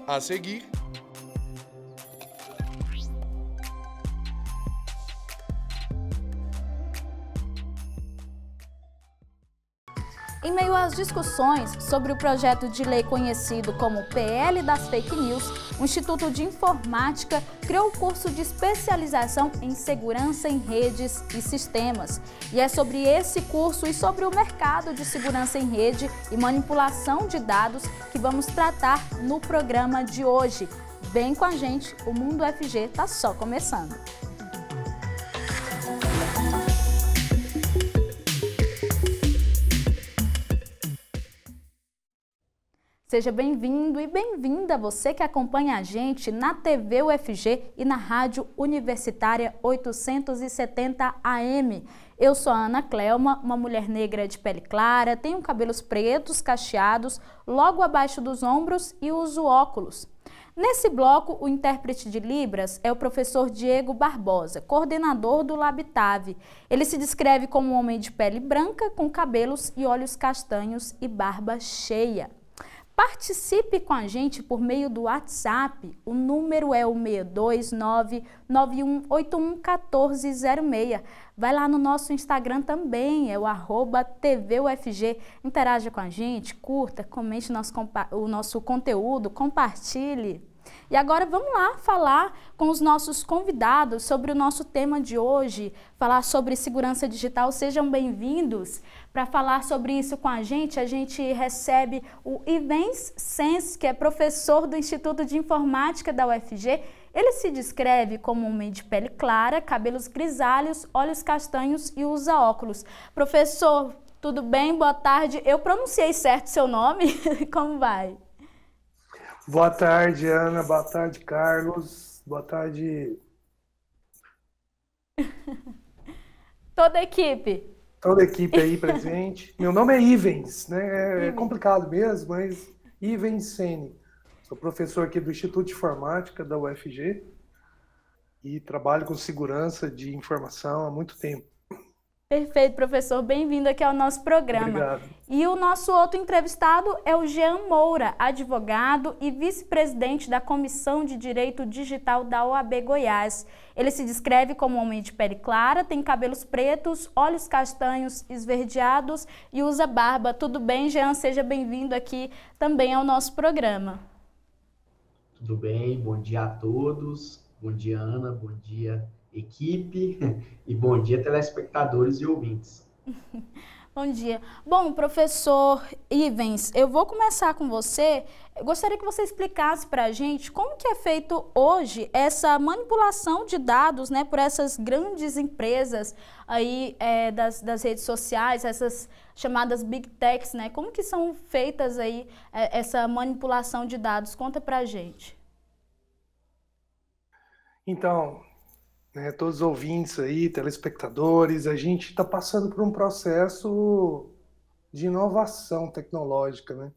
A seguir, em meio às discussões sobre o projeto de lei conhecido como PL das Fake News, o Instituto de Informática criou o curso de especialização em segurança em redes e sistemas. E é sobre esse curso e sobre o mercado de segurança em rede e manipulação de dados que vamos tratar no programa de hoje. Vem com a gente, o Mundo UFG está só começando. Seja bem-vindo e bem-vinda você que acompanha a gente na TV UFG e na Rádio Universitária 870 AM. Eu sou a Ana Clelma, uma mulher negra de pele clara, tenho cabelos pretos cacheados logo abaixo dos ombros e uso óculos. Nesse bloco, o intérprete de Libras é o professor Diego Barbosa, coordenador do Labitave. Ele se descreve como um homem de pele branca, com cabelos e olhos castanhos e barba cheia. Participe com a gente por meio do WhatsApp, o número é o 62991811406. Vai lá no nosso Instagram também, é o @TVUFG. Interaja com a gente, curta, comente o nosso conteúdo, compartilhe. E agora vamos lá falar com os nossos convidados sobre o nosso tema de hoje, falar sobre segurança digital. Sejam bem-vindos. Para falar sobre isso com a gente recebe o Ivens Sens, que é professor do Instituto de Informática da UFG. Ele se descreve como um homem de pele clara, cabelos grisalhos, olhos castanhos e usa óculos. Professor, tudo bem? Boa tarde. Eu pronunciei certo seu nome? Como vai? Boa tarde, Ana. Boa tarde, Carlos. Boa tarde. Toda a equipe. Toda a equipe aí presente. Meu nome é Ivens, né? É complicado mesmo, mas Ivens Sene. Sou professor aqui do Instituto de Informática da UFG e trabalho com segurança de informação há muito tempo. Perfeito, professor. Bem-vindo aqui ao nosso programa. Obrigado. E o nosso outro entrevistado é o Jean Moura, advogado e vice-presidente da Comissão de Direito Digital da OAB Goiás. Ele se descreve como um homem de pele clara, tem cabelos pretos, olhos castanhos esverdeados e usa barba. Tudo bem, Jean? Seja bem-vindo aqui também ao nosso programa. Tudo bem, bom dia a todos. Bom dia, Ana. Bom dia, equipe, e bom dia, telespectadores e ouvintes. Bom dia. Bom, professor Ivens, eu vou começar com você. Eu gostaria que você explicasse para a gente como que é feito hoje essa manipulação de dados, né, por essas grandes empresas aí das redes sociais, essas chamadas Big Techs, né? Como que são feitas aí essa manipulação de dados? Conta para a gente. Então, todos os ouvintes aí, telespectadores, a gente está passando por um processo de inovação tecnológica, né?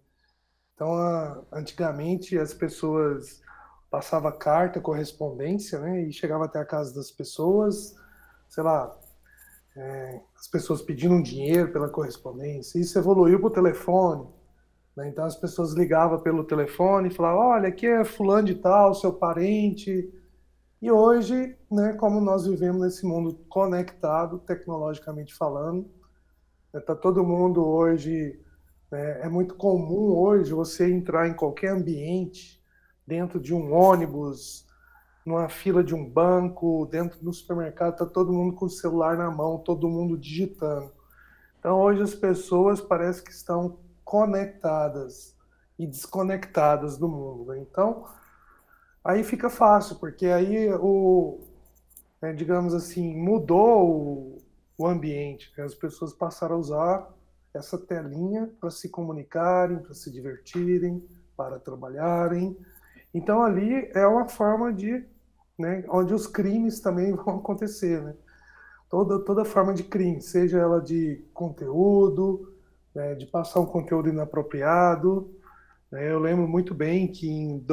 Então, antigamente as pessoas passavam carta, correspondência, né? E chegava até a casa das pessoas, sei lá, as pessoas pedindo dinheiro pela correspondência. Isso evoluiu para o telefone, né? Então as pessoas ligavam pelo telefone e falavam, olha, aqui é fulano de tal, seu parente. E hoje, né, como nós vivemos nesse mundo conectado, tecnologicamente falando, está todo mundo hoje, é muito comum hoje você entrar em qualquer ambiente, dentro de um ônibus, numa fila de um banco, dentro do supermercado, está todo mundo com o celular na mão, todo mundo digitando. Então hoje as pessoas parecem que estão conectadas e desconectadas do mundo, né? Então, aí fica fácil, porque aí, digamos assim, mudou o ambiente, né? As pessoas passaram a usar essa telinha para se comunicarem, para se divertirem, para trabalharem. Então ali é uma forma de, né, onde os crimes também vão acontecer, né? Toda forma de crime, seja ela de conteúdo, né, de passar um conteúdo inapropriado. Né? Eu lembro muito bem que em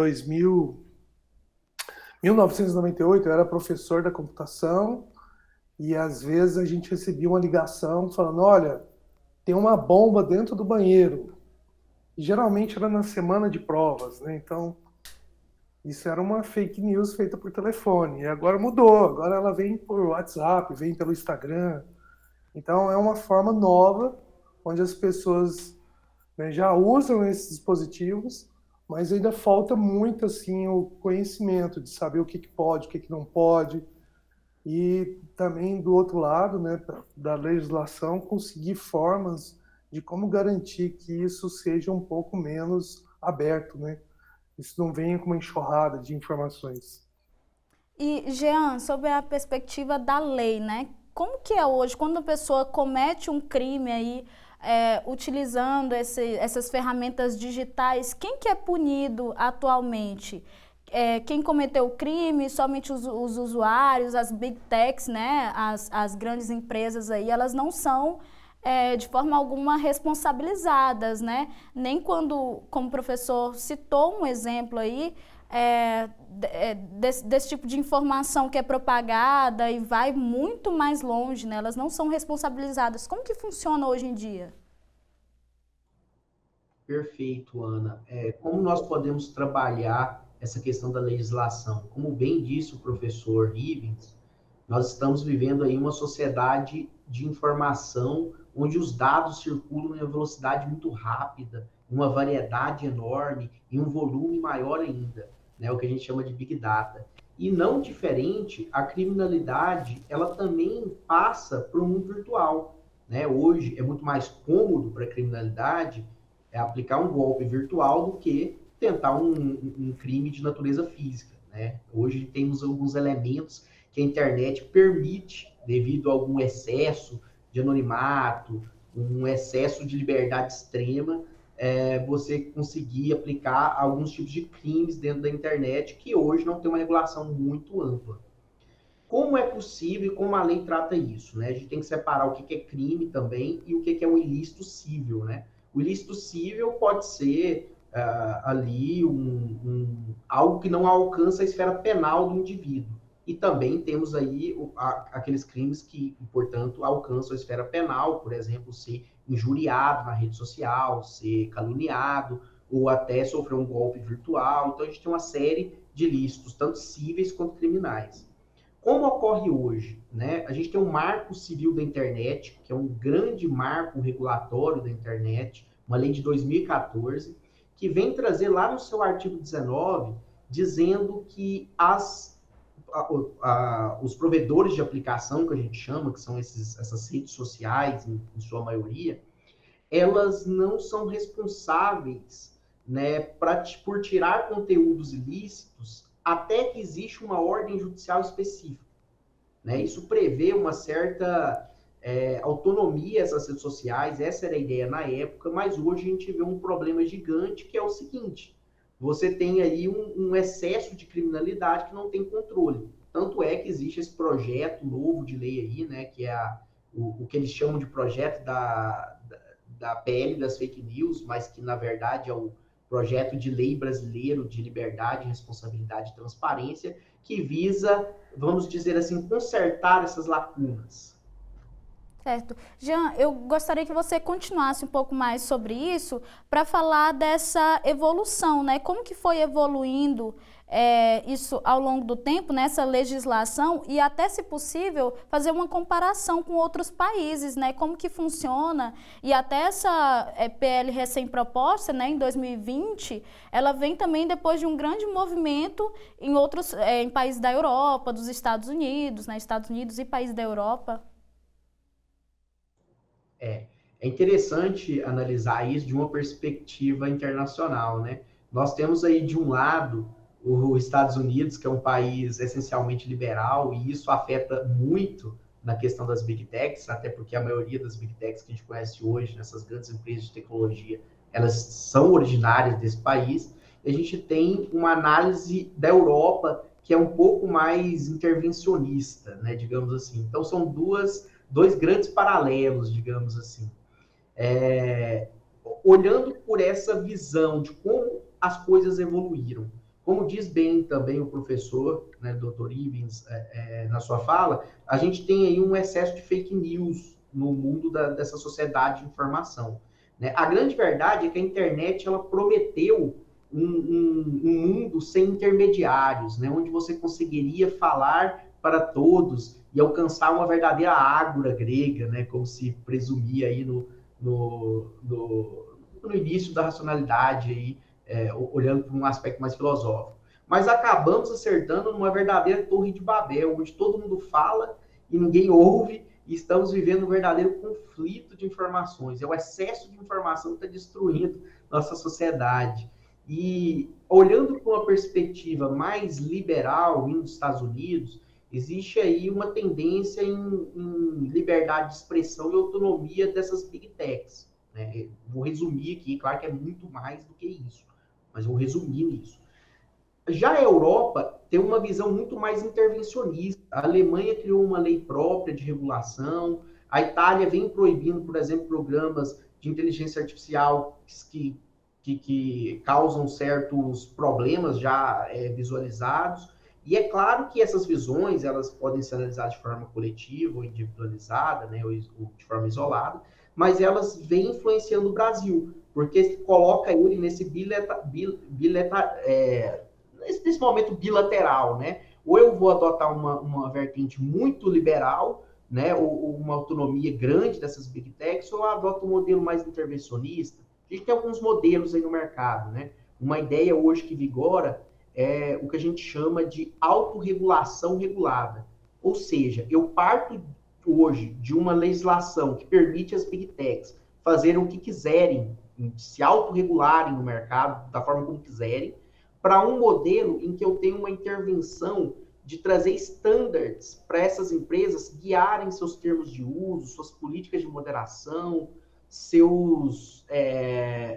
1998 eu era professor da computação e às vezes a gente recebia uma ligação falando, olha, tem uma bomba dentro do banheiro. E geralmente era na semana de provas, né? Então Isso era uma fake news feita por telefone. E agora mudou. Agora ela vem por WhatsApp, vem pelo Instagram. Então é uma forma nova, onde as pessoas, né, já usam esses dispositivos, mas ainda falta muito assim o conhecimento de saber o que pode, o que não pode. E também do outro lado, né, da legislação, conseguir formas de como garantir que isso seja um pouco menos aberto, né? Isso não venha com uma enxurrada de informações. E, Jean, sobre a perspectiva da lei, né? Como que é hoje, quando a pessoa comete um crime aí, utilizando essas ferramentas digitais, quem que é punido atualmente? Quem cometeu o crime, somente os usuários, as big techs, né? As grandes empresas aí, elas não são de forma alguma responsabilizadas, né? Nem quando, como o professor citou um exemplo aí, desse tipo de informação que é propagada e vai muito mais longe, né? Elas não são responsabilizadas. Como que funciona hoje em dia? Perfeito, Ana. Como nós podemos trabalhar essa questão da legislação? Como bem disse o professor Rivens, nós estamos vivendo aí uma sociedade de informação onde os dados circulam em uma velocidade muito rápida, uma variedade enorme e um volume maior ainda, né? O que a gente chama de Big Data. E não diferente, a criminalidade, ela também passa para o mundo virtual, né? Hoje é muito mais cômodo para a criminalidade aplicar um golpe virtual do que tentar um crime de natureza física, né? Hoje temos alguns elementos que a internet permite, devido a algum excesso de anonimato, um excesso de liberdade extrema, você conseguir aplicar alguns tipos de crimes dentro da internet que hoje não tem uma regulação muito ampla. Como é possível e como a lei trata isso, né? A gente tem que separar o que é crime também e o que é um ilícito cível, né? O ilícito cível pode ser ali algo que não alcança a esfera penal do indivíduo. E também temos aí aqueles crimes que, portanto, alcançam a esfera penal, por exemplo, ser injuriado na rede social, ser caluniado, ou até sofrer um golpe virtual. Então, a gente tem uma série de ilícitos, tanto cíveis quanto criminais. Como ocorre hoje, né? A gente tem um marco civil da internet, que é um grande marco regulatório da internet, uma lei de 2014, que vem trazer lá no seu artigo 19, dizendo que os provedores de aplicação, que a gente chama, que são essas redes sociais, em sua maioria, elas não são responsáveis, né, por tirar conteúdos ilícitos até que existe uma ordem judicial específica, né? Isso prevê uma certa autonomia essas redes sociais, essa era a ideia na época, mas hoje a gente vê um problema gigante, que é o seguinte: você tem aí um excesso de criminalidade que não tem controle. Tanto é que existe esse projeto novo de lei aí, né, que é o que eles chamam de projeto da PL das fake news, mas que na verdade é o projeto de lei brasileiro de liberdade, responsabilidade e transparência, que visa, vamos dizer assim, consertar essas lacunas. Certo. Jean, eu gostaria que você continuasse um pouco mais sobre isso para falar dessa evolução, né? Como que foi evoluindo isso ao longo do tempo, nessa legislação, e até, se possível, fazer uma comparação com outros países, né? Como que funciona, e até essa PL recém-proposta, né, em 2020, ela vem também depois de um grande movimento em países da Europa, dos Estados Unidos, né? Estados Unidos e países da Europa. É interessante analisar isso de uma perspectiva internacional, né? Nós temos aí, de um lado, os Estados Unidos, que é um país essencialmente liberal, e isso afeta muito na questão das Big Techs, até porque a maioria das Big Techs que a gente conhece hoje, nessas grandes empresas de tecnologia, elas são originárias desse país. E a gente tem uma análise da Europa que é um pouco mais intervencionista, né, digamos assim. Então, são dois grandes paralelos, digamos assim. Olhando por essa visão de como as coisas evoluíram, como diz bem também o professor, né, Dr. Ivens, na sua fala, a gente tem aí um excesso de fake news no mundo dessa sociedade de informação, né? A grande verdade é que a internet ela prometeu um mundo sem intermediários, né? Onde você conseguiria falar para todos e alcançar uma verdadeira ágora grega, né? Como se presumia aí no início da racionalidade, aí, olhando para um aspecto mais filosófico. Mas acabamos acertando numa verdadeira torre de Babel, onde todo mundo fala e ninguém ouve, e estamos vivendo um verdadeiro conflito de informações. É o excesso de informação que está destruindo nossa sociedade. E olhando com uma perspectiva mais liberal, nos Estados Unidos, existe aí uma tendência em liberdade de expressão e autonomia dessas big techs. Né? Vou resumir aqui, claro que é muito mais do que isso, mas vou resumir nisso. Já a Europa tem uma visão muito mais intervencionista. A Alemanha criou uma lei própria de regulação, a Itália vem proibindo, por exemplo, programas de inteligência artificial que causam certos problemas já visualizados. E é claro que essas visões elas podem ser analisadas de forma coletiva ou individualizada, né, ou de forma isolada, mas elas vêm influenciando o Brasil, porque coloca ele nesse nesse momento bilateral, né? Ou eu vou adotar uma vertente muito liberal, né, ou uma autonomia grande dessas big techs, ou eu adoto um modelo mais intervencionista. A gente tem alguns modelos aí no mercado, né? Uma ideia hoje que vigora é o que a gente chama de autorregulação regulada. Ou seja, eu parto hoje de uma legislação que permite às big techs fazerem o que quiserem, se autorregularem no mercado, da forma como quiserem, para um modelo em que eu tenho uma intervenção de trazer standards para essas empresas guiarem seus termos de uso, suas políticas de moderação, seus,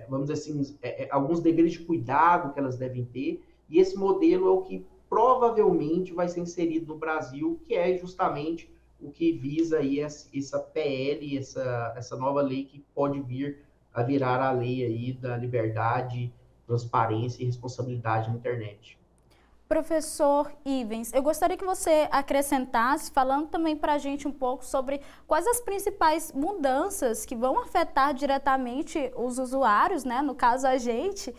vamos dizer assim, alguns deveres de cuidado que elas devem ter, e esse modelo é o que provavelmente vai ser inserido no Brasil, que é justamente o que visa aí essa PL, essa nova lei que pode vir a virar a lei aí da liberdade, transparência e responsabilidade na internet. Professor Ivens, eu gostaria que você acrescentasse, falando também para a gente um pouco sobre quais as principais mudanças que vão afetar diretamente os usuários, né? No caso a gente,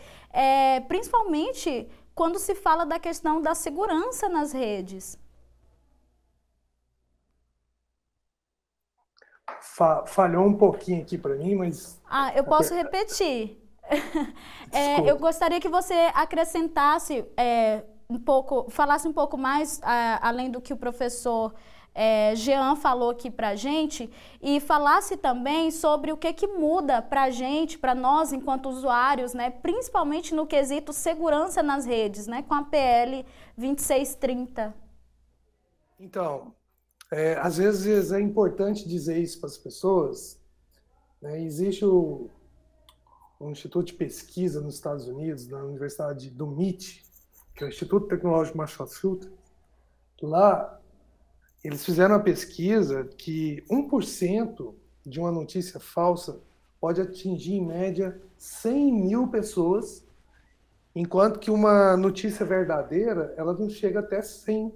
principalmente quando se fala da questão da segurança nas redes. Falhou um pouquinho aqui para mim, mas... Eu posso repetir. Eu gostaria que você acrescentasse um pouco, falasse um pouco mais, além do que o professor Jean falou aqui para a gente, e falasse também sobre o que muda para a gente, para nós enquanto usuários, né, principalmente no quesito segurança nas redes, né, com a PL 2630. Então, às vezes é importante dizer isso para as pessoas, né? Existe um instituto de pesquisa nos Estados Unidos, na Universidade do MIT, que é o Instituto Tecnológico de Massachusetts. Lá, eles fizeram uma pesquisa que 1% de uma notícia falsa pode atingir, em média, 100 mil pessoas, enquanto que uma notícia verdadeira, ela não chega até 100,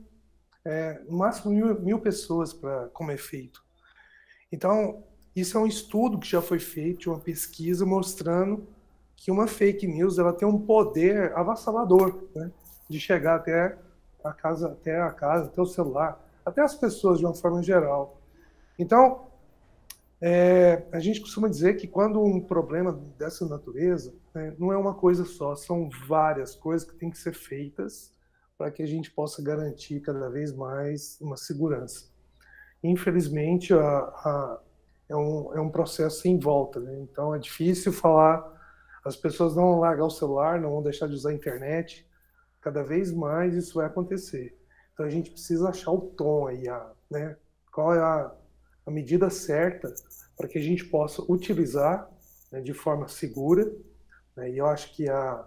no máximo mil pessoas como efeito. Então, isso é um estudo que já foi feito, uma pesquisa mostrando que uma fake news ela tem um poder avassalador, né, de chegar até a casa, até o celular, até as pessoas de uma forma geral. Então, a gente costuma dizer que quando um problema dessa natureza, né, não é uma coisa só, são várias coisas que têm que ser feitas para que a gente possa garantir cada vez mais uma segurança. Infelizmente, é um processo sem volta, né? Então é difícil falar, as pessoas não vão largar o celular, não vão deixar de usar a internet, cada vez mais isso vai acontecer. Então a gente precisa achar o tom aí, né? Qual é a medida certa para que a gente possa utilizar, né, de forma segura, né? E eu acho que a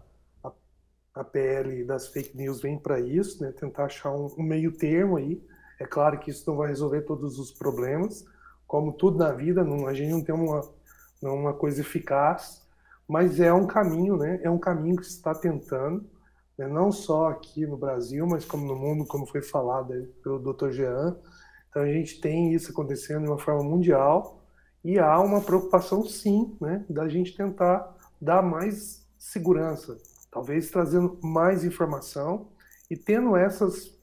PL das fake news vem para isso, né? Tentar achar um meio termo aí. É claro que isso não vai resolver todos os problemas, como tudo na vida, a gente não tem uma coisa eficaz, mas é um caminho, né? É um caminho que se está tentando, né? Não só aqui no Brasil, mas como no mundo, como foi falado aí pelo Dr. Jean. Então a gente tem isso acontecendo de uma forma mundial e há uma preocupação, sim, né, da gente tentar dar mais segurança talvez trazendo mais informação e tendo essas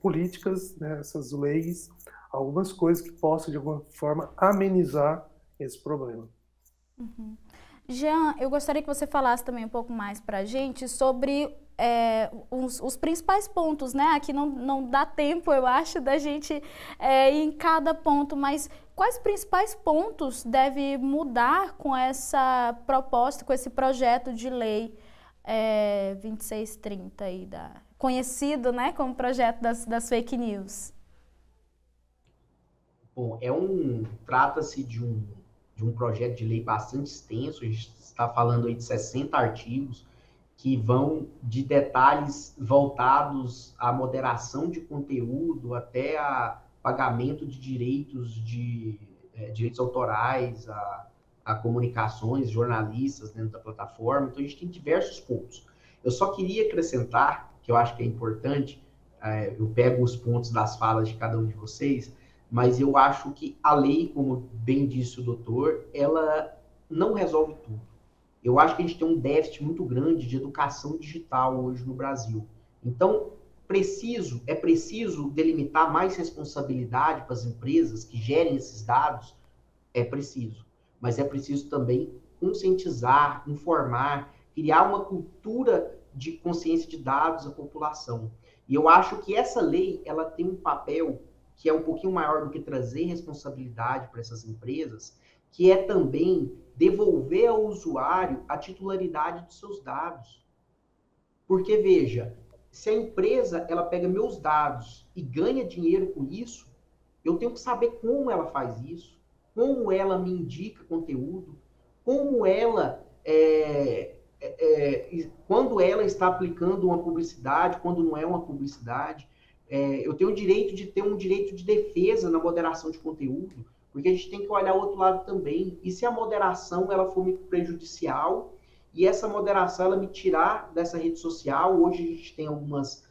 políticas, né, essas leis, algumas coisas que possam, de alguma forma, amenizar esse problema. Uhum. Jean, eu gostaria que você falasse também um pouco mais para a gente sobre os principais pontos, né? Aqui não dá tempo, eu acho, da gente ir em cada ponto, mas quais principais pontos deve mudar com essa proposta, com esse projeto de lei 2630 aí, conhecido, né, como projeto das fake news? Bom, trata-se de um projeto de lei bastante extenso, a gente está falando aí de 60 artigos, que vão de detalhes voltados à moderação de conteúdo até a pagamento de direitos autorais, a comunicações, jornalistas dentro da plataforma. Então, a gente tem diversos pontos. Eu só queria acrescentar, que eu acho que é importante, eu pego os pontos das falas de cada um de vocês, mas eu acho que a lei, como bem disse o doutor, ela não resolve tudo. Eu acho que a gente tem um déficit muito grande de educação digital hoje no Brasil. Então, é preciso delimitar mais responsabilidade para as empresas que gerem esses dados? É preciso. Mas é preciso também conscientizar, informar, criar uma cultura de consciência de dados à população. E eu acho que essa lei, ela tem um papel que é um pouquinho maior do que trazer responsabilidade para essas empresas, que é também devolver ao usuário a titularidade dos seus dados. Porque, veja, se a empresa ela pega meus dados e ganha dinheiro com isso, eu tenho que saber como ela faz isso, como ela me indica conteúdo, como ela, quando ela está aplicando uma publicidade, quando não é uma publicidade. Eu tenho o direito de ter um direito de defesa na moderação de conteúdo, porque a gente tem que olhar o outro lado também. E se a moderação ela for me prejudicial e essa moderação ela me tirar dessa rede social, hoje a gente tem algumas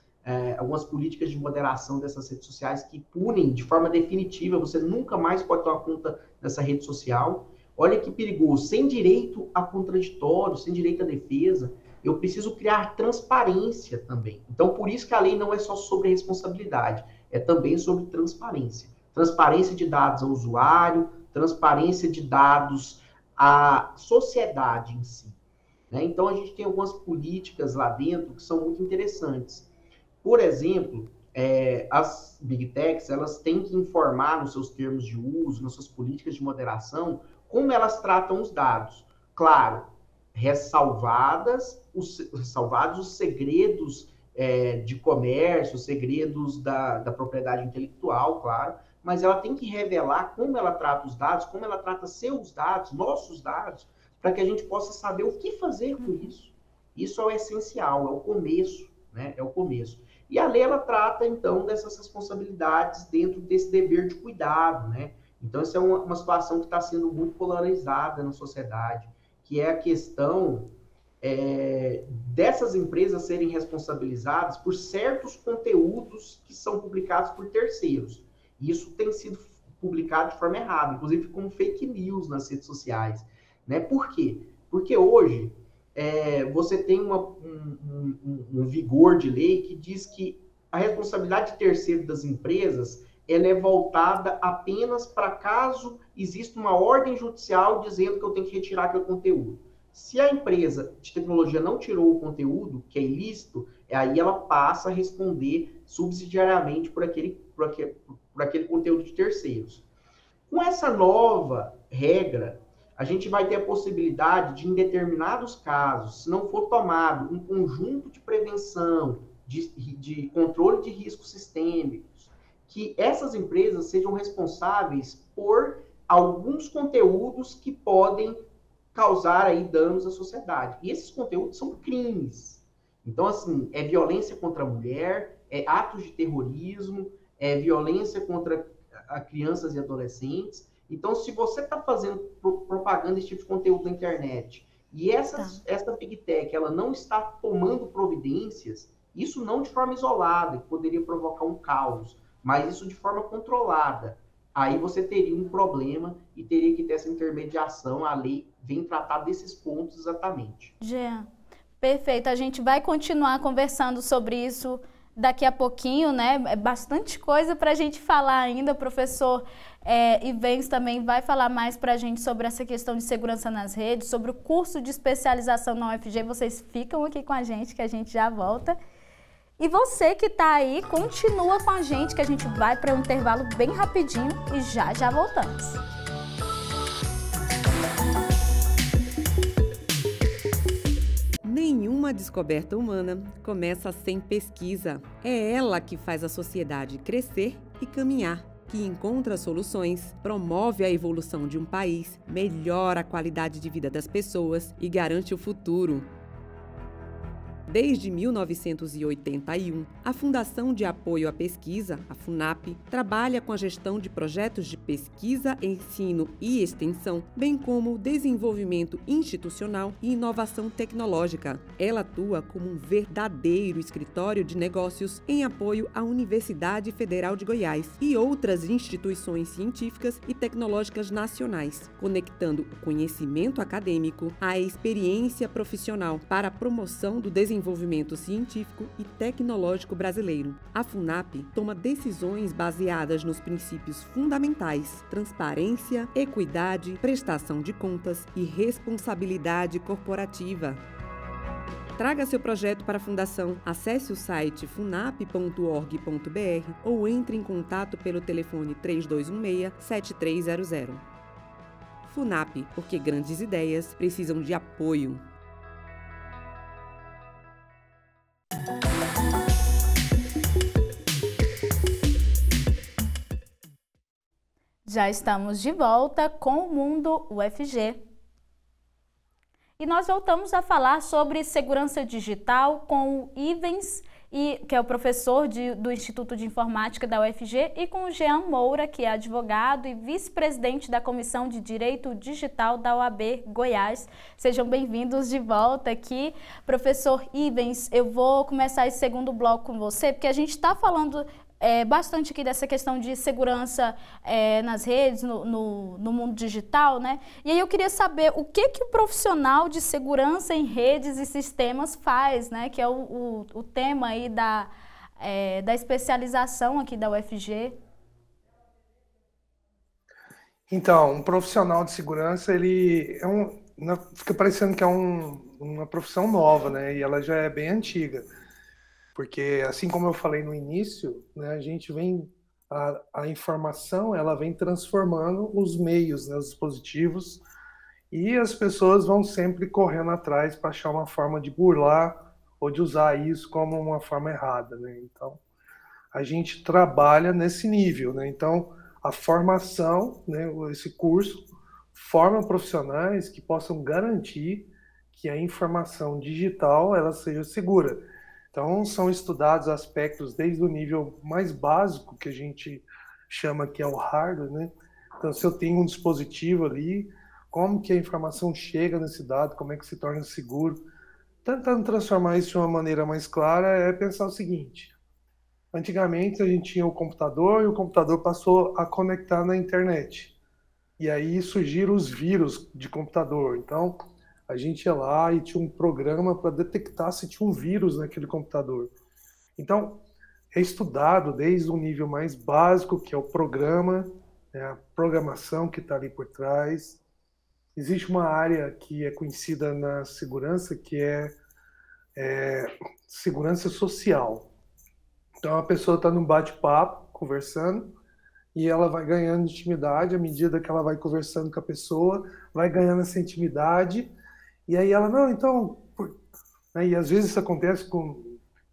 políticas de moderação dessas redes sociais que punem de forma definitiva, você nunca mais pode tomar conta dessa rede social. Olha que perigoso, sem direito a contraditório, sem direito à defesa, eu preciso criar transparência também. Então, por isso que a lei não é só sobre responsabilidade, é também sobre transparência. Transparência de dados ao usuário, transparência de dados à sociedade em si. Né? Então, a gente tem algumas políticas lá dentro que são muito interessantes. Por exemplo, as Big Techs, elas têm que informar nos seus termos de uso, nas suas políticas de moderação, como elas tratam os dados. Claro, ressalvados os segredos de comércio, os segredos da propriedade intelectual, claro, mas ela tem que revelar como ela trata os dados, como ela trata seus dados, nossos dados, para que a gente possa saber o que fazer com isso. Isso é o essencial, é o começo, né? É o começo. E a lei, ela trata, então, dessas responsabilidades dentro desse dever de cuidado, né? Então, essa é uma situação que está sendo muito polarizada na sociedade, que é a questão dessas empresas serem responsabilizadas por certos conteúdos que são publicados por terceiros. Isso tem sido publicado de forma errada, inclusive como fake news nas redes sociais. Né? Por quê? Porque hoje você tem um vigor de lei que diz que a responsabilidade de terceiro das empresas ela é voltada apenas para caso exista uma ordem judicial dizendo que eu tenho que retirar aquele conteúdo. Se a empresa de tecnologia não tirou o conteúdo, que é ilícito, aí ela passa a responder subsidiariamente por aquele conteúdo de terceiros. Com essa nova regra, a gente vai ter a possibilidade de, em determinados casos, se não for tomado um conjunto de prevenção, de controle de riscos sistêmicos, que essas empresas sejam responsáveis por alguns conteúdos que podem causar aí danos à sociedade. E esses conteúdos são crimes. Então, assim, é violência contra a mulher, é atos de terrorismo, é violência contra crianças e adolescentes. Então, se você está fazendo propaganda desse tipo de conteúdo na internet e essa Big Tech ela não está tomando providências, isso não de forma isolada, que poderia provocar um caos, mas isso de forma controlada, aí você teria um problema e teria que ter essa intermediação. A lei vem tratar desses pontos exatamente. Jean, Perfeito, a gente vai continuar conversando sobre isso daqui a pouquinho, né? É bastante coisa para a gente falar ainda. O professor Ivens também vai falar mais para a gente sobre essa questão de segurança nas redes, sobre o curso de especialização na UFG. Vocês ficam aqui com a gente, que a gente já volta. E você que está aí, continua com a gente, que a gente vai para um intervalo bem rapidinho e já voltamos. Nenhuma descoberta humana começa sem pesquisa. É ela que faz a sociedade crescer e caminhar, que encontra soluções, promove a evolução de um país, melhora a qualidade de vida das pessoas e garante o futuro. Desde 1981, a Fundação de Apoio à Pesquisa, a FUNAP, trabalha com a gestão de projetos de pesquisa, ensino e extensão, bem como desenvolvimento institucional e inovação tecnológica. Ela atua como um verdadeiro escritório de negócios em apoio à Universidade Federal de Goiás e outras instituições científicas e tecnológicas nacionais, conectando o conhecimento acadêmico à experiência profissional para a promoção do desenvolvimento científico e tecnológico brasileiro. A FUNAP toma decisões baseadas nos princípios fundamentais: transparência, equidade, prestação de contas e responsabilidade corporativa. Traga seu projeto para a Fundação. Acesse o site funap.org.br ou entre em contato pelo telefone 3216-7300. FUNAP, porque grandes ideias precisam de apoio. Já estamos de volta com o Mundo UFG. E nós voltamos a falar sobre segurança digital com o Ivens, que é o professor do Instituto de Informática da UFG, e com o Jean Moura, que é advogado e vice-presidente da Comissão de Direito Digital da OAB Goiás. Sejam bem-vindos de volta aqui. Professor Ivens, eu vou começar esse segundo bloco com você, porque a gente está falando bastante aqui dessa questão de segurança nas redes, no mundo digital, né? E aí eu queria saber o que o profissional de segurança em redes e sistemas faz, né? Que é o tema aí da especialização aqui da UFG. Então, um profissional de segurança, ele fica parecendo que é uma profissão nova, né? E ela já é bem antiga. Porque, assim como eu falei no início, né, a informação ela vem transformando os meios, né, os dispositivos, e as pessoas vão sempre correndo atrás para achar uma forma de burlar ou de usar isso como uma forma errada, né? Então, a gente trabalha nesse nível, né? Então, a formação, né, esse curso, forma profissionais que possam garantir que a informação digital ela seja segura. Então, são estudados aspectos desde o nível mais básico, que a gente chama que é o hardware, né? Então, se eu tenho um dispositivo ali, como que a informação chega nesse dado, como é que se torna seguro. Tentando transformar isso de uma maneira mais clara, é pensar o seguinte: antigamente a gente tinha o computador e o computador passou a conectar na internet. E aí surgiram os vírus de computador. Então, a gente ia lá e tinha um programa para detectar se tinha um vírus naquele computador. Então, é estudado desde o nível mais básico, que é o programa, né, a programação que está ali por trás. Existe uma área que é conhecida na segurança, que é segurança social. Então, a pessoa está num bate-papo, conversando, e ela vai ganhando intimidade à medida que ela vai conversando com a pessoa, vai ganhando essa intimidade. E aí ela, não, então... E às vezes isso acontece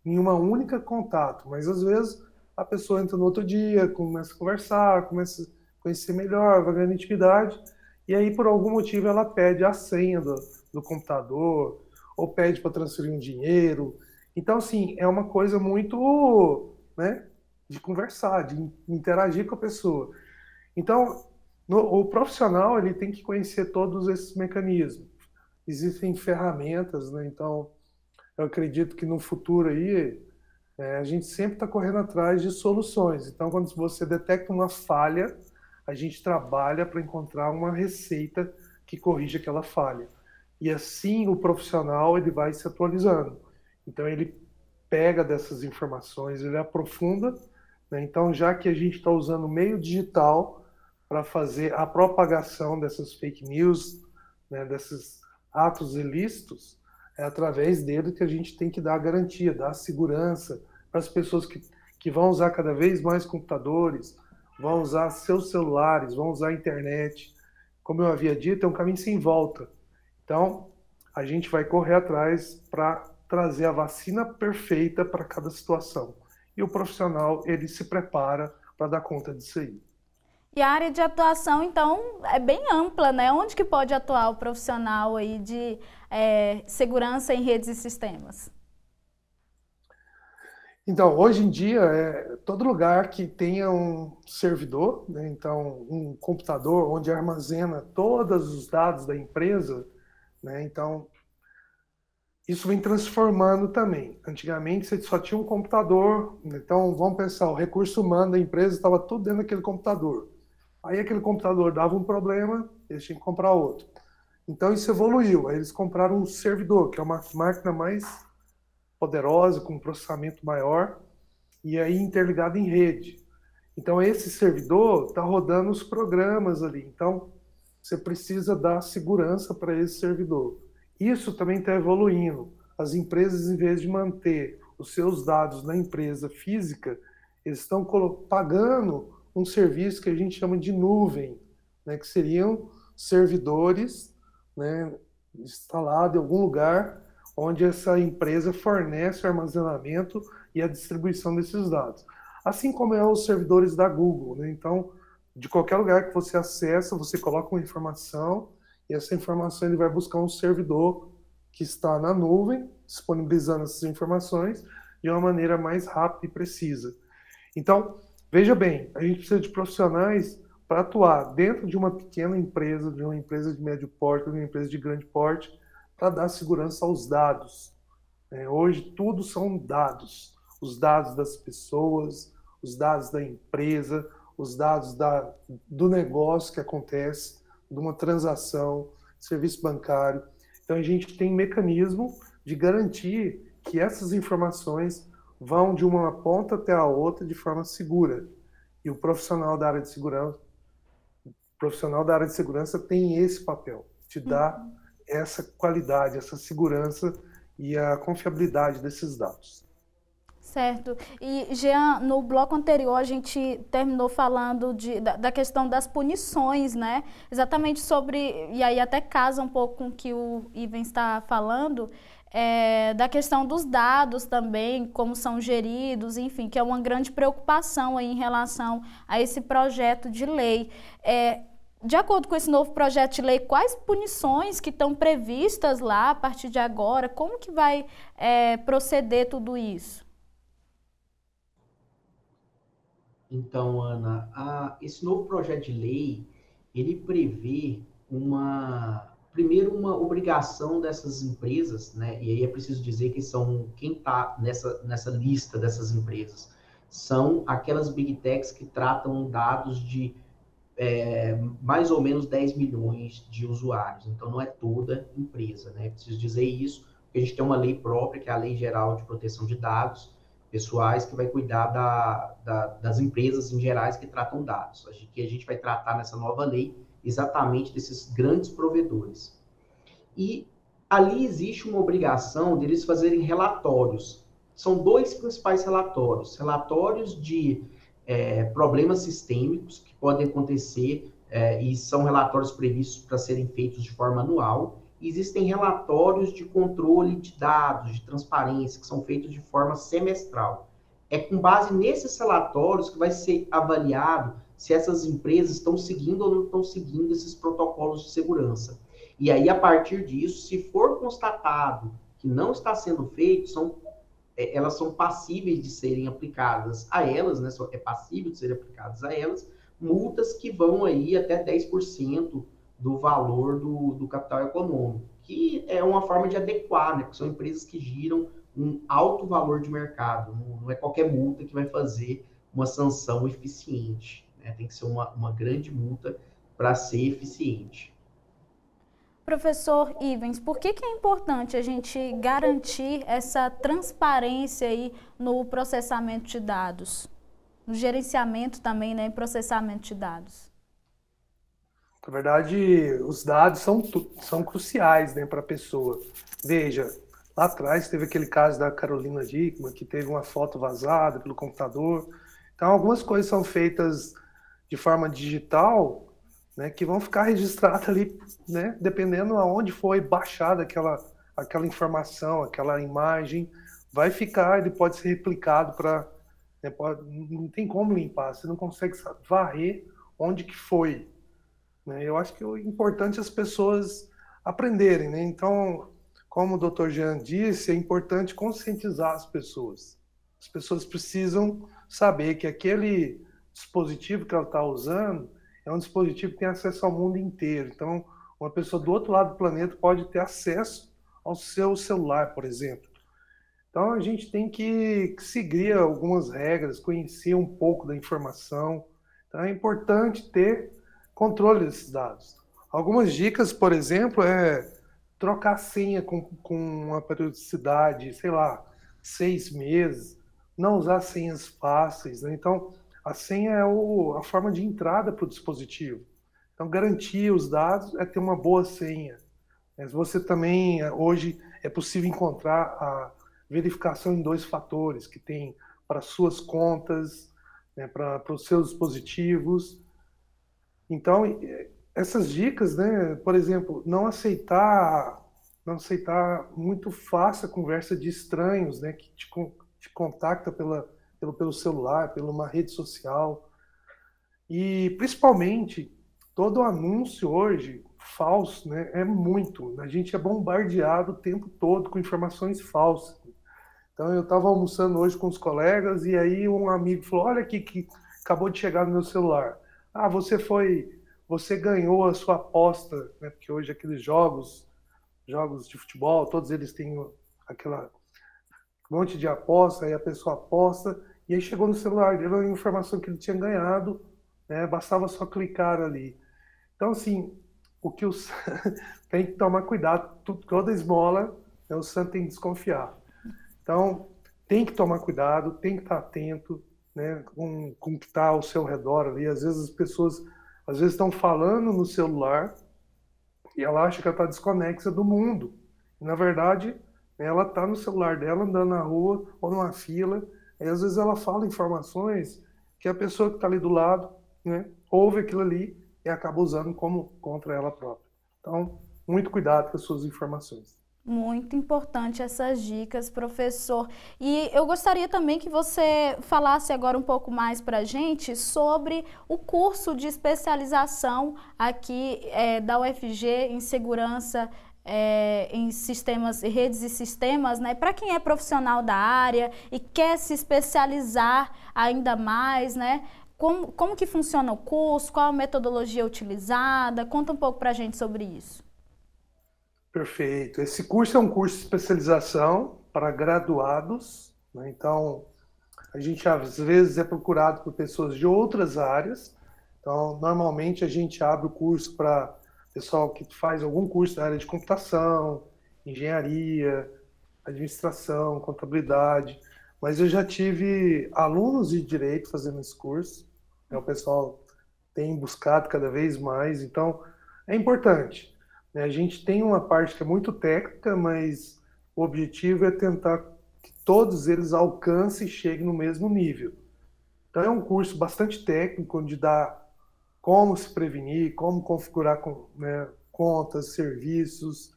em uma única contato, mas às vezes a pessoa entra no outro dia, começa a conversar, começa a conhecer melhor, vai ganhando intimidade, e aí por algum motivo ela pede a senha do computador, ou pede para transferir um dinheiro. Então, assim, é uma coisa muito, né, de conversar, de interagir com a pessoa. Então, o profissional ele tem que conhecer todos esses mecanismos. Existem ferramentas, né? Então, eu acredito que no futuro aí, a gente sempre está correndo atrás de soluções. Então, quando você detecta uma falha, a gente trabalha para encontrar uma receita que corrija aquela falha. e assim o profissional ele vai se atualizando. Então ele pega dessas informações, ele aprofunda, né? Então já que a gente está usando o meio digital para fazer a propagação dessas fake news, né, desses atos ilícitos, é através dele que a gente tem que dar a garantia, dar a segurança para as pessoas que vão usar cada vez mais computadores, vão usar seus celulares, vão usar a internet. Como eu havia dito, é um caminho sem volta. Então, a gente vai correr atrás para trazer a vacina perfeita para cada situação. E o profissional, ele se prepara para dar conta disso aí. E a área de atuação, então, é bem ampla, né? Onde que pode atuar o profissional aí de segurança em redes e sistemas? Então, hoje em dia, todo lugar que tenha um servidor, né? Então, um computador onde armazena todos os dados da empresa, né? Então, isso vem transformando também. Antigamente, você só tinha um computador, então, vamos pensar, o recurso humano da empresa estava tudo dentro daquele computador. Aí aquele computador dava um problema, eles tinham que comprar outro. Então isso evoluiu. Aí eles compraram um servidor, que é uma máquina mais poderosa, com um processamento maior, e aí interligado em rede. Então esse servidor está rodando os programas ali. Então você precisa dar segurança para esse servidor. Isso também está evoluindo. As empresas, em vez de manter os seus dados na empresa física, eles estão pagando um serviço que a gente chama de nuvem, né, que seriam servidores, né, instalados em algum lugar onde essa empresa fornece o armazenamento e a distribuição desses dados. Assim como é os servidores da Google, né? Então, de qualquer lugar que você acessa, você coloca uma informação e essa informação ele vai buscar um servidor que está na nuvem, disponibilizando essas informações de uma maneira mais rápida e precisa. Então, veja bem, a gente precisa de profissionais para atuar dentro de uma pequena empresa, de uma empresa de médio porte, de uma empresa de grande porte, para dar segurança aos dados. Hoje, tudo são dados. Os dados das pessoas, os dados da empresa, os dados do negócio que acontece, de uma transação, serviço bancário. Então, a gente tem mecanismo de garantir que essas informações vão de uma ponta até a outra de forma segura. E o profissional da área de segurança tem esse papel, de dar essa qualidade, essa segurança e a confiabilidade desses dados. Certo. E, Jean, no bloco anterior a gente terminou falando da questão das punições, né? Exatamente sobre, e aí até casa um pouco com o que o Ivan está falando, da questão dos dados também, como são geridos, enfim, que é uma grande preocupação aí em relação a esse projeto de lei. De acordo com esse novo projeto de lei, quais punições que estão previstas lá a partir de agora? Como que vai proceder tudo isso? Então, Ana, esse novo projeto de lei, ele prevê primeiro uma obrigação dessas empresas, né? E aí é preciso dizer que quem está nessa lista dessas empresas são aquelas big techs que tratam dados de mais ou menos 10 milhões de usuários. Então, não é toda empresa, né? É preciso dizer isso, porque a gente tem uma lei própria, que é a Lei Geral de Proteção de Dados Pessoais, que vai cuidar das empresas em gerais que tratam dados. Que a gente vai tratar nessa nova lei exatamente desses grandes provedores. E ali existe uma obrigação deles fazerem relatórios. São dois principais relatórios. Relatórios de problemas sistêmicos que podem acontecer e são relatórios previstos para serem feitos de forma anual. Existem relatórios de controle de dados, de transparência, que são feitos de forma semestral. É com base nesses relatórios que vai ser avaliado se essas empresas estão seguindo ou não estão seguindo esses protocolos de segurança. E aí, a partir disso, se for constatado que não está sendo feito, elas são passíveis de serem aplicadas a elas, né? É passível de serem aplicadas a elas, multas que vão aí até 10% do valor do capital econômico, que é uma forma de adequar, né? Porque são empresas que giram um alto valor de mercado, não é qualquer multa que vai fazer uma sanção eficiente, né? Tem que ser uma grande multa para ser eficiente. Professor Ivens, por que é importante a gente garantir essa transparência aí no processamento de dados? No gerenciamento também, né, em processamento de dados? Na verdade, os dados são cruciais, né, para a pessoa. Veja, lá atrás teve aquele caso da Carolina Dickmann, que teve uma foto vazada pelo computador. Então, algumas coisas são feitas de forma digital, né, que vão ficar registradas ali, né, dependendo aonde foi baixada aquela informação, aquela imagem, vai ficar, ele pode ser replicado para... Né, não tem como limpar, você não consegue varrer onde que foi. Né? Eu acho que o importante é as pessoas aprenderem. Né? Então, como o Dr. Jean disse, é importante conscientizar as pessoas. As pessoas precisam saber que aquele dispositivo que ela está usando é um dispositivo que tem acesso ao mundo inteiro. Então, uma pessoa do outro lado do planeta pode ter acesso ao seu celular, por exemplo. Então, a gente tem que seguir algumas regras, conhecer um pouco da informação. Então, é importante ter controle desses dados. Algumas dicas, por exemplo, é trocar a senha com uma periodicidade, sei lá, 6 meses, não usar senhas fáceis. Né? Então, a senha é a forma de entrada para o dispositivo. Então, garantir os dados é ter uma boa senha. Mas você também, hoje, é possível encontrar a verificação em 2 fatores, que tem para suas contas, né, para os seus dispositivos. Então, essas dicas, né, por exemplo, não aceitar muito fácil a conversa de estranhos, né, que te contacta pelo celular, pela uma rede social. E, principalmente, todo anúncio hoje falso, né, é muito. A gente é bombardeado o tempo todo com informações falsas. Então, eu estava almoçando hoje com os colegas e aí um amigo falou, olha aqui que acabou de chegar no meu celular. Ah, você ganhou a sua aposta, né, porque hoje aqueles jogos de futebol, todos eles têm aquela monte de aposta, aí a pessoa aposta, e aí chegou no celular dele a informação que ele tinha ganhado, né, bastava só clicar ali. Então, assim, tem que tomar cuidado, toda esmola, né, o santo tem que desconfiar. Então, tem que tomar cuidado, tem que estar atento, né, com o que está ao seu redor ali. Às vezes as pessoas estão falando no celular e ela acha que ela está desconexa do mundo. E, na verdade, ela está no celular dela, andando na rua ou numa fila, e às vezes ela fala informações que a pessoa que está ali do lado, né, ouve aquilo ali e acaba usando como contra ela própria. Então, muito cuidado com as suas informações. Muito importante essas dicas, professor. E eu gostaria também que você falasse agora um pouco mais para a gente sobre o curso de especialização aqui da UFG em segurança em sistemas, redes e sistemas, né? Para quem é profissional da área e quer se especializar ainda mais, né? Como que funciona o curso? Qual a metodologia utilizada? Conta um pouco para a gente sobre isso. Perfeito. Esse curso é um curso de especialização para graduados, né? Então, a gente às vezes é procurado por pessoas de outras áreas. Então, normalmente a gente abre o curso para pessoal que faz algum curso da área de computação, engenharia, administração, contabilidade. Mas eu já tive alunos de direito fazendo esse curso. O pessoal tem buscado cada vez mais. Então, é importante. A gente tem uma parte que é muito técnica, mas o objetivo é tentar que todos eles alcancem e cheguem no mesmo nível. Então é um curso bastante técnico, onde dá como se prevenir, como configurar, né, contas, serviços.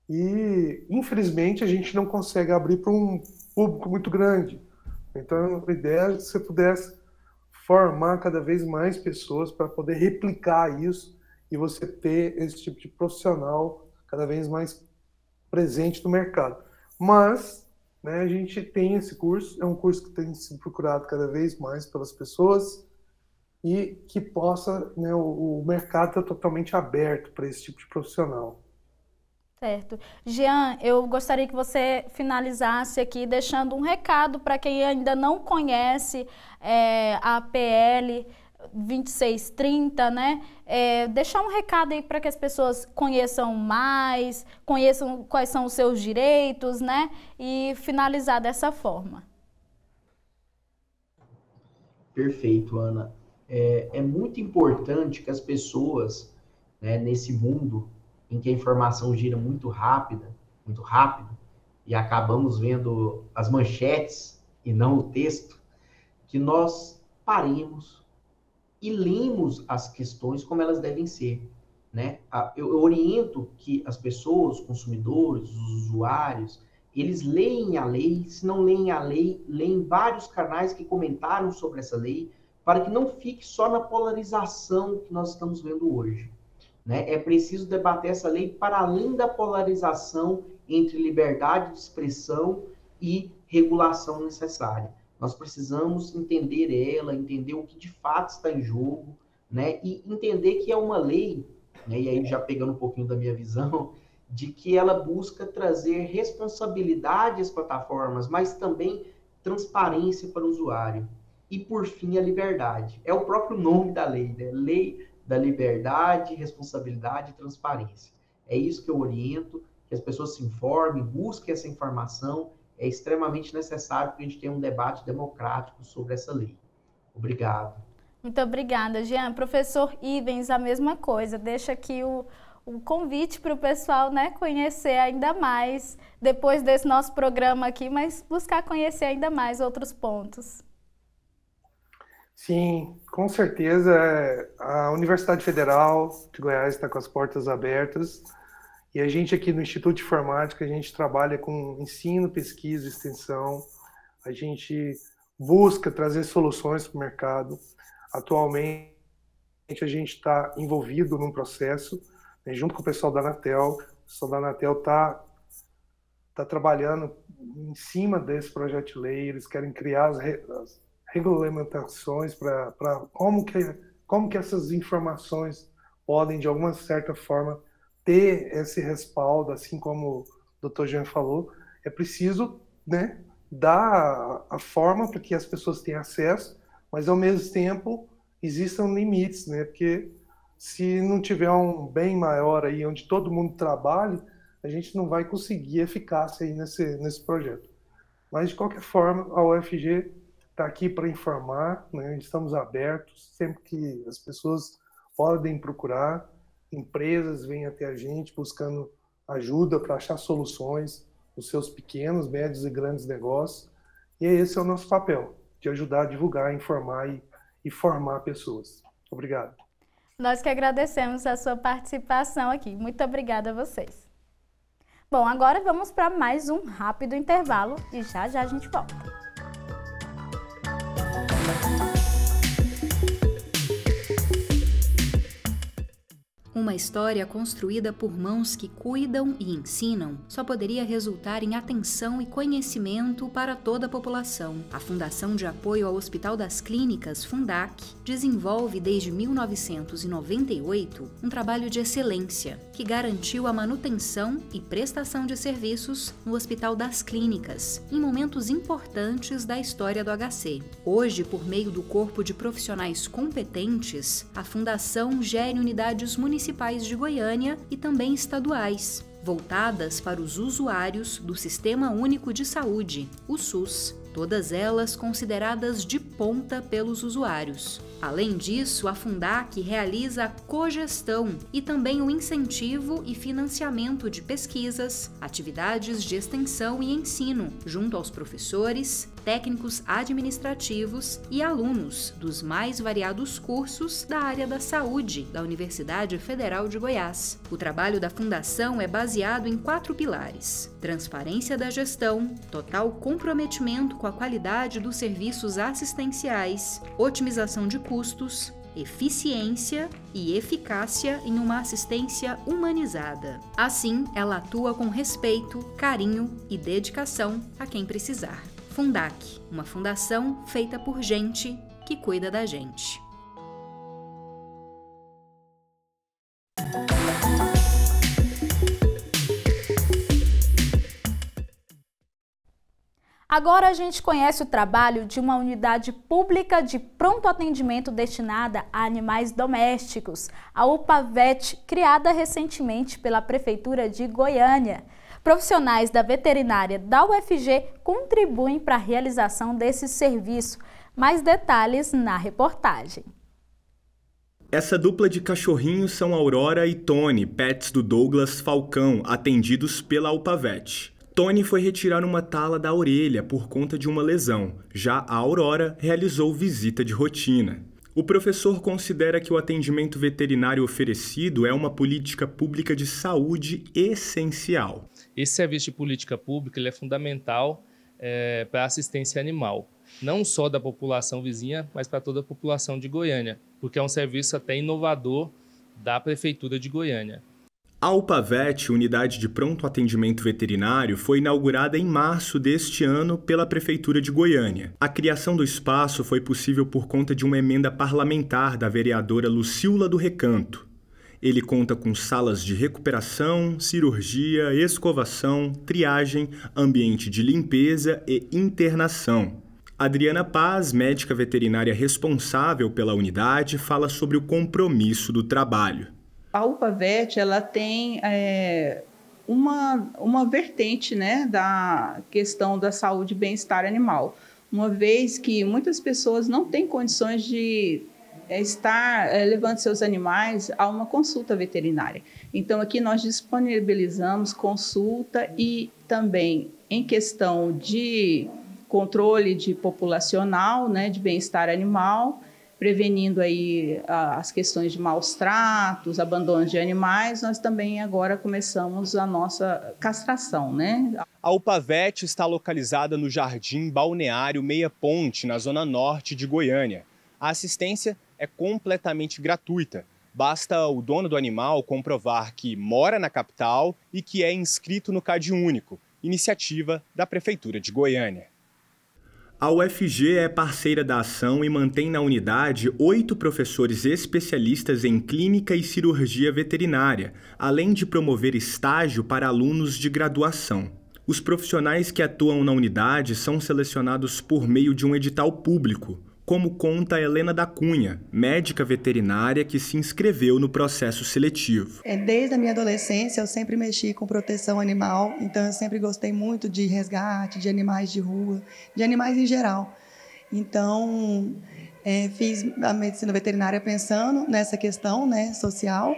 E, infelizmente, a gente não consegue abrir para um público muito grande. Então, a ideia é que você pudesse formar cada vez mais pessoas para poder replicar isso e você ter esse tipo de profissional cada vez mais presente no mercado. Mas, né, a gente tem esse curso, é um curso que tem sido procurado cada vez mais pelas pessoas e que possa, né, o mercado está totalmente aberto para esse tipo de profissional. Certo. Jean, eu gostaria que você finalizasse aqui deixando um recado para quem ainda não conhece a APL, 2630, né? Deixar um recado aí para que as pessoas conheçam mais, conheçam quais são os seus direitos, né? E finalizar dessa forma. Perfeito, Ana. É muito importante que as pessoas, né, nesse mundo em que a informação gira muito rápido, e acabamos vendo as manchetes e não o texto, que nós paremos e lemos as questões como elas devem ser, né? Eu oriento que as pessoas, os consumidores, os usuários, eles leem a lei, se não leem a lei, leem vários canais que comentaram sobre essa lei, para que não fique só na polarização que nós estamos vendo hoje, né? É preciso debater essa lei para além da polarização entre liberdade de expressão e regulação necessária. Nós precisamos entender ela, entender o que de fato está em jogo, né? E entender que é uma lei, né? E aí já pegando um pouquinho da minha visão, de que ela busca trazer responsabilidade às plataformas, mas também transparência para o usuário. E, por fim, a liberdade. É o próprio nome da lei, né? Lei da liberdade, responsabilidade e transparência. É isso que eu oriento, que as pessoas se informem, busquem essa informação. É extremamente necessário que a gente tenha um debate democrático sobre essa lei. Obrigado. Muito obrigada, Jean. Professor Ivens, a mesma coisa. Deixa aqui o convite para o pessoal, né, conhecer ainda mais, depois desse nosso programa aqui, mas buscar conhecer ainda mais outros pontos. Sim, com certeza. A Universidade Federal de Goiás está com as portas abertas e a gente aqui no Instituto de Informática, a gente trabalha com ensino, pesquisa, extensão, a gente busca trazer soluções para o mercado. Atualmente, a gente está envolvido num processo, né, junto com o pessoal da Anatel. O pessoal da Anatel está trabalhando em cima desse projeto de lei, eles querem criar as regulamentações para como que essas informações podem, de alguma certa forma, ter esse respaldo, assim como o Dr. Jean falou. É preciso, né, dar a forma para que as pessoas tenham acesso, mas, ao mesmo tempo, existam limites, né, porque se não tiver um bem maior aí, onde todo mundo trabalhe, a gente não vai conseguir eficácia aí nesse projeto. Mas, de qualquer forma, a UFG está aqui para informar, né? Estamos abertos, sempre que as pessoas podem procurar, empresas vêm até a gente buscando ajuda para achar soluções nos seus pequenos, médios e grandes negócios, e esse é o nosso papel, de ajudar a divulgar, informar e formar pessoas. Obrigado. Nós que agradecemos a sua participação aqui. Muito obrigada a vocês. Bom, agora vamos para mais um rápido intervalo e já a gente volta. Uma história construída por mãos que cuidam e ensinam só poderia resultar em atenção e conhecimento para toda a população. A Fundação de Apoio ao Hospital das Clínicas, Fundac, desenvolve desde 1998 um trabalho de excelência que garantiu a manutenção e prestação de serviços no Hospital das Clínicas em momentos importantes da história do HC. Hoje, por meio do corpo de profissionais competentes, a Fundação gere unidades municipais de Goiânia e também estaduais, voltadas para os usuários do Sistema Único de Saúde, o SUS, todas elas consideradas de ponta pelos usuários. Além disso, a Fundac realiza a cogestão e também o incentivo e financiamento de pesquisas, atividades de extensão e ensino, junto aos professores, técnicos administrativos e alunos dos mais variados cursos da área da saúde da Universidade Federal de Goiás. O trabalho da Fundação é baseado em 4 pilares: transparência da gestão, total comprometimento com a qualidade dos serviços assistenciais, otimização de custos, eficiência e eficácia em uma assistência humanizada. Assim, ela atua com respeito, carinho e dedicação a quem precisar. Fundac, uma fundação feita por gente que cuida da gente. Agora a gente conhece o trabalho de uma unidade pública de pronto atendimento destinada a animais domésticos, a UPA-VET, criada recentemente pela Prefeitura de Goiânia. Profissionais da veterinária da UFG contribuem para a realização desse serviço. Mais detalhes na reportagem. Essa dupla de cachorrinhos são Aurora e Tony, pets do Douglas Falcão, atendidos pela UPA-VET. Tony foi retirar uma tala da orelha por conta de uma lesão. Já a Aurora realizou visita de rotina. O professor considera que o atendimento veterinário oferecido é uma política pública de saúde essencial. Esse serviço de política pública ele é fundamental para a assistência animal, não só da população vizinha, mas para toda a população de Goiânia, porque é um serviço até inovador da Prefeitura de Goiânia. A UPA-VET, unidade de pronto atendimento veterinário, foi inaugurada em março deste ano pela Prefeitura de Goiânia. A criação do espaço foi possível por conta de uma emenda parlamentar da vereadora Lucila do Recanto. Ele conta com salas de recuperação, cirurgia, escovação, triagem, ambiente de limpeza e internação. Adriana Paz, médica veterinária responsável pela unidade, fala sobre o compromisso do trabalho. A UPA-VET ela tem uma vertente, né, da questão da saúde e bem-estar animal, uma vez que muitas pessoas não têm condições de estar levando seus animais a uma consulta veterinária. Então, aqui nós disponibilizamos consulta e também em questão de controle de populacional, né, de bem-estar animal, prevenindo aí as questões de maus tratos, abandono de animais. Nós também agora começamos a nossa castração, né? A UPA-VET está localizada no Jardim Balneário Meia Ponte, na zona norte de Goiânia. A assistência é completamente gratuita. Basta o dono do animal comprovar que mora na capital e que é inscrito no CadÚnico, iniciativa da Prefeitura de Goiânia. A UFG é parceira da ação e mantém na unidade 8 professores especialistas em clínica e cirurgia veterinária, além de promover estágio para alunos de graduação. Os profissionais que atuam na unidade são selecionados por meio de um edital público, como conta Helena da Cunha, médica veterinária que se inscreveu no processo seletivo. Desde a minha adolescência eu sempre mexi com proteção animal, então eu sempre gostei muito de resgate, de animais de rua, de animais em geral. Então fiz a medicina veterinária pensando nessa questão, né, social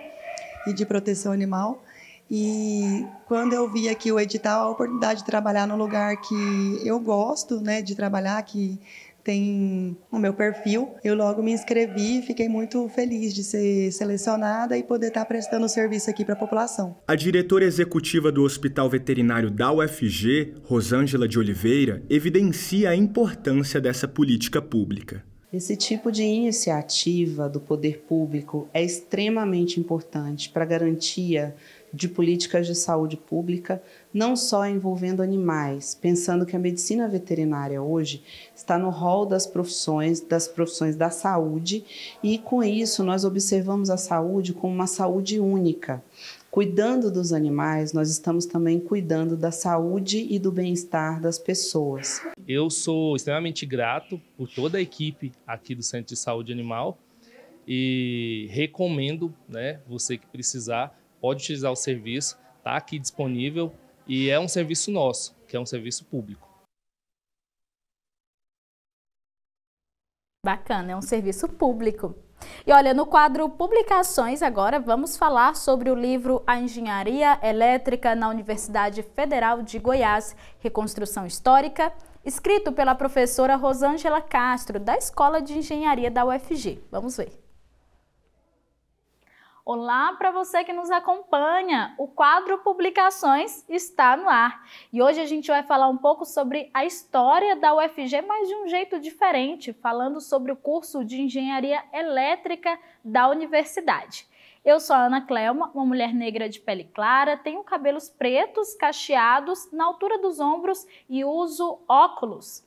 e de proteção animal. E quando eu vi aqui o edital, a oportunidade de trabalhar no lugar que eu gosto, né, de trabalhar, que tem o meu perfil, eu logo me inscrevi e fiquei muito feliz de ser selecionada e poder estar prestando serviço aqui para a população. A diretora executiva do Hospital Veterinário da UFG, Rosângela de Oliveira, evidencia a importância dessa política pública. Esse tipo de iniciativa do poder público é extremamente importante para a garantia de políticas de saúde pública, não só envolvendo animais, pensando que a medicina veterinária hoje está no rol das profissões da saúde, e com isso nós observamos a saúde como uma saúde única. Cuidando dos animais, nós estamos também cuidando da saúde e do bem-estar das pessoas. Eu sou extremamente grato por toda a equipe aqui do Centro de Saúde Animal e recomendo, né, você que precisar, pode utilizar o serviço, está aqui disponível e é um serviço nosso, que é um serviço público. Bacana, é um serviço público. E olha, no quadro Publicações agora vamos falar sobre o livro A Engenharia Elétrica na Universidade Federal de Goiás, Reconstrução Histórica, escrito pela professora Rosângela Castro, da Escola de Engenharia da UFG. Vamos ver. Olá para você que nos acompanha, o quadro Publicações está no ar e hoje a gente vai falar um pouco sobre a história da UFG, mas de um jeito diferente, falando sobre o curso de Engenharia Elétrica da universidade. Eu sou a Ana Clelma, uma mulher negra de pele clara, tenho cabelos pretos, cacheados, na altura dos ombros e uso óculos.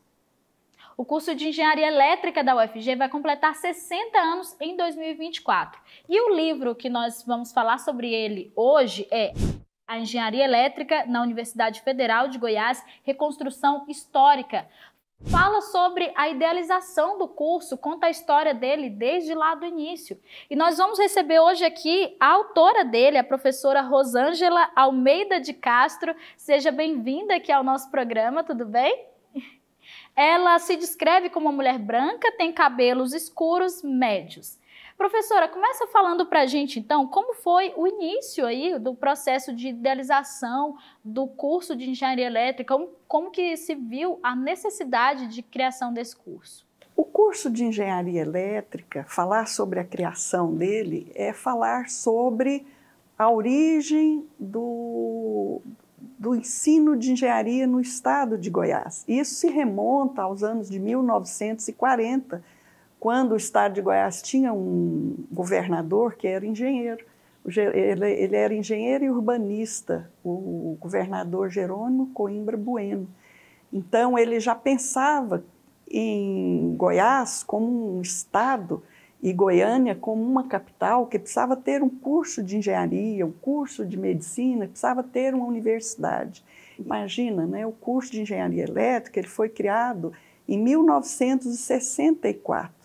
O curso de Engenharia Elétrica da UFG vai completar 60 anos em 2024. E o livro que nós vamos falar sobre ele hoje é a Engenharia Elétrica na Universidade Federal de Goiás, Reconstrução Histórica. Fala sobre a idealização do curso, conta a história dele desde lá do início. E nós vamos receber hoje aqui a autora dele, a professora Rosângela Almeida de Castro. Seja bem-vinda aqui ao nosso programa, tudo bem? Ela se descreve como uma mulher branca, tem cabelos escuros, médios. Professora, começa falando para a gente, então, como foi o início aí do processo de idealização do curso de Engenharia Elétrica, como que se viu a necessidade de criação desse curso? O curso de Engenharia Elétrica, falar sobre a criação dele, é falar sobre a origem do ensino de engenharia no estado de Goiás. Isso se remonta aos anos de 1940, quando o estado de Goiás tinha um governador que era engenheiro. Ele era engenheiro e urbanista, o governador Jerônimo Coimbra Bueno. Então, ele já pensava em Goiás como um estado e Goiânia como uma capital que precisava ter um curso de engenharia, um curso de medicina, precisava ter uma universidade. Imagina, né, o curso de engenharia elétrica ele foi criado em 1964.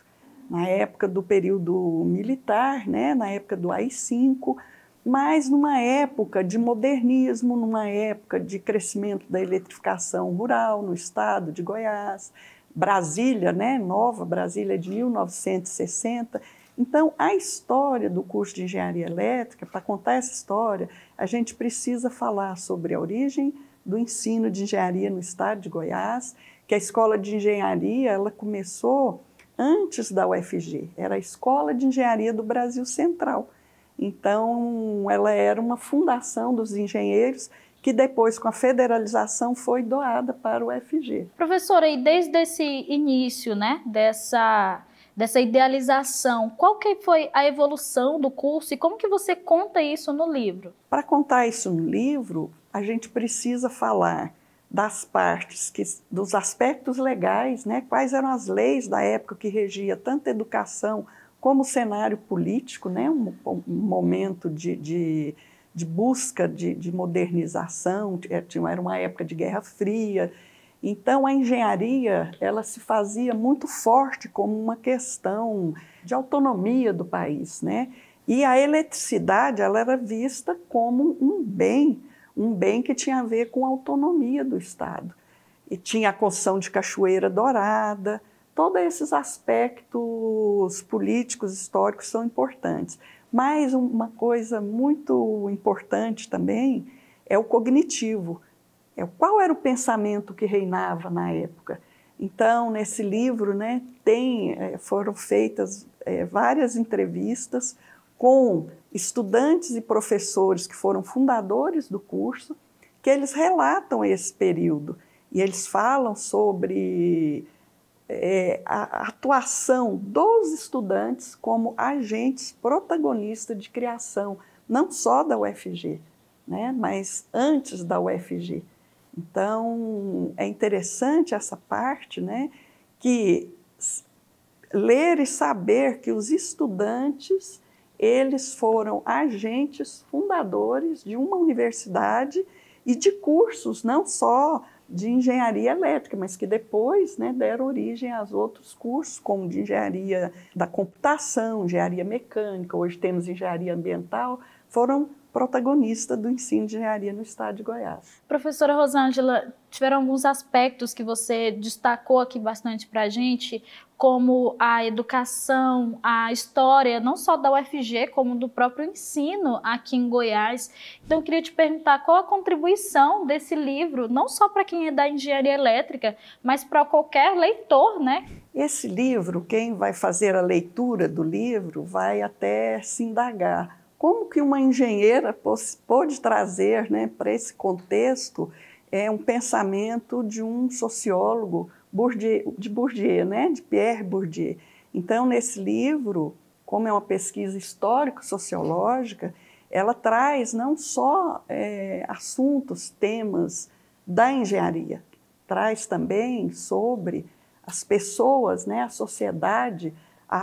Na época do período militar, né, na época do AI-5, mas numa época de modernismo, numa época de crescimento da eletrificação rural no estado de Goiás, Brasília, né, Nova Brasília de 1960. Então, a história do curso de engenharia elétrica, para contar essa história, a gente precisa falar sobre a origem do ensino de engenharia no estado de Goiás, que a escola de engenharia ela começou antes da UFG, era a Escola de Engenharia do Brasil Central. Então, ela era uma fundação dos engenheiros que depois, com a federalização, foi doada para o UFG. Professora, e desde esse início, né, dessa idealização, qual que foi a evolução do curso e como que você conta isso no livro? Para contar isso no livro, a gente precisa falar das partes, dos aspectos legais, né? Quais eram as leis da época que regia tanto a educação como o cenário político, né? Um momento de busca de modernização, era uma época de Guerra Fria. Então, a engenharia ela se fazia muito forte como uma questão de autonomia do país, né? E a eletricidade ela era vista como um bem que tinha a ver com a autonomia do Estado. E tinha a construção de Cachoeira Dourada, todos esses aspectos políticos, históricos são importantes. Mas uma coisa muito importante também é o cognitivo. Qual era o pensamento que reinava na época? Então, nesse livro, né, foram feitas várias entrevistas com estudantes e professores que foram fundadores do curso, que eles relatam esse período e eles falam sobre a atuação dos estudantes como agentes protagonistas de criação, não só da UFG, né, mas antes da UFG. Então, é interessante essa parte, né, que ler e saber que os estudantes eles foram agentes fundadores de uma universidade e de cursos, não só de engenharia elétrica, mas que depois, né, deram origem aos outros cursos, como de engenharia da computação, engenharia mecânica, hoje temos engenharia ambiental, foram protagonistas do ensino de engenharia no estado de Goiás. Professora Rosângela, tiveram alguns aspectos que você destacou aqui bastante para a gente, como a educação, a história, não só da UFG, como do próprio ensino aqui em Goiás. Então, eu queria te perguntar qual a contribuição desse livro, não só para quem é da engenharia elétrica, mas para qualquer leitor, né? Esse livro, quem vai fazer a leitura do livro, vai até se indagar. Como que uma engenheira pôde trazer, né, para esse contexto um pensamento de um sociólogo de Bourdieu, né, de Pierre Bourdieu. Então, nesse livro, como é uma pesquisa histórico-sociológica, ela traz não só assuntos, temas da engenharia, traz também sobre as pessoas, né, a sociedade,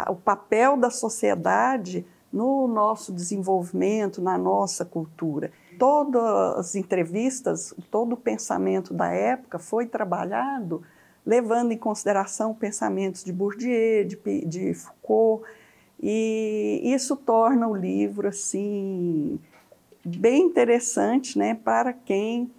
o papel da sociedade no nosso desenvolvimento, na nossa cultura. todas as entrevistas, todo o pensamento da época foi trabalhado levando em consideração pensamentos de Bourdieu, de Foucault, e isso torna o livro assim, bem interessante, né, para quem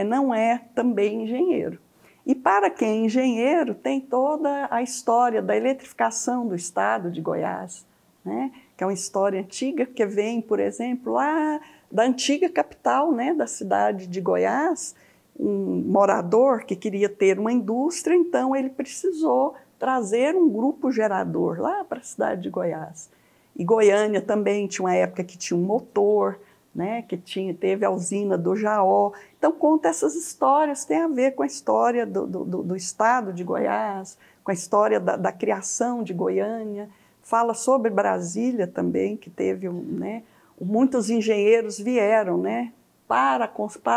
não é também engenheiro. E para quem é engenheiro, tem toda a história da eletrificação do estado de Goiás, né, que é uma história antiga, que vem, por exemplo, lá da antiga capital, né, da cidade de Goiás, um morador que queria ter uma indústria, então ele precisou trazer um grupo gerador lá para a cidade de Goiás. E Goiânia também tinha uma época que tinha um motor, né, que teve a usina do Jaó. Então conta essas histórias, tem a ver com a história do estado de Goiás, com a história da criação de Goiânia, fala sobre Brasília também, que teve, né, muitos engenheiros vieram, né, para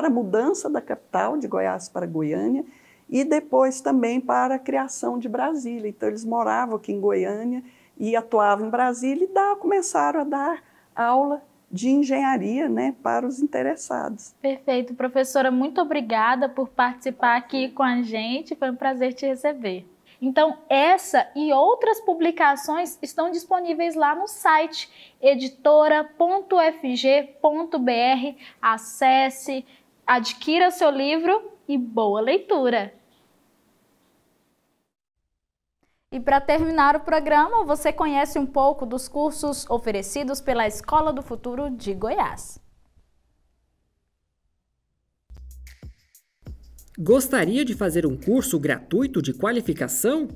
a mudança da capital de Goiás para Goiânia e depois também para a criação de Brasília. Então eles moravam aqui em Goiânia e atuavam em Brasília e começaram a dar aula de engenharia, né, para os interessados. Perfeito, professora, muito obrigada por participar aqui com a gente, foi um prazer te receber. Então, essa e outras publicações estão disponíveis lá no site editora.ufg.br. Acesse, adquira seu livro e boa leitura! E para terminar o programa, você conhece um pouco dos cursos oferecidos pela Escola do Futuro de Goiás. Gostaria de fazer um curso gratuito de qualificação?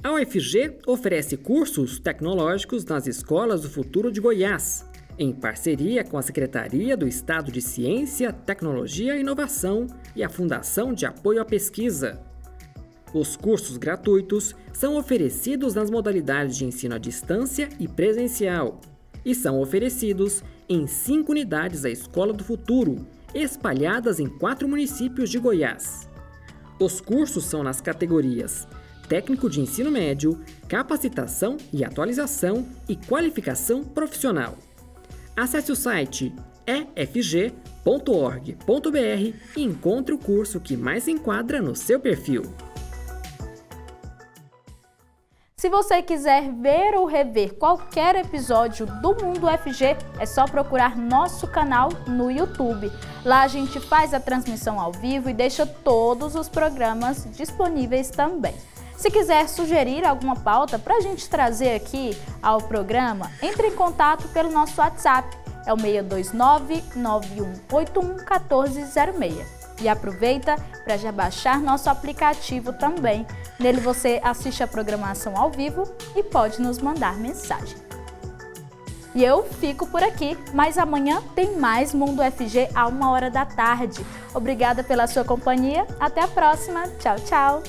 A UFG oferece cursos tecnológicos nas Escolas do Futuro de Goiás, em parceria com a Secretaria do Estado de Ciência, Tecnologia e Inovação e a Fundação de Apoio à Pesquisa. Os cursos gratuitos são oferecidos nas modalidades de ensino à distância e presencial e são oferecidos em 5 unidades da Escola do Futuro, espalhadas em 4 municípios de Goiás. Os cursos são nas categorias Técnico de Ensino Médio, Capacitação e Atualização e Qualificação Profissional. Acesse o site efg.org.br e encontre o curso que mais se enquadra no seu perfil. Se você quiser ver ou rever qualquer episódio do Mundo UFG, é só procurar nosso canal no YouTube. Lá a gente faz a transmissão ao vivo e deixa todos os programas disponíveis também. Se quiser sugerir alguma pauta para a gente trazer aqui ao programa, entre em contato pelo nosso WhatsApp, é o 629-9181-1406. E aproveita para já baixar nosso aplicativo também. Nele você assiste a programação ao vivo e pode nos mandar mensagem. E eu fico por aqui, mas amanhã tem mais Mundo UFG à 13h. Obrigada pela sua companhia, até a próxima, tchau, tchau!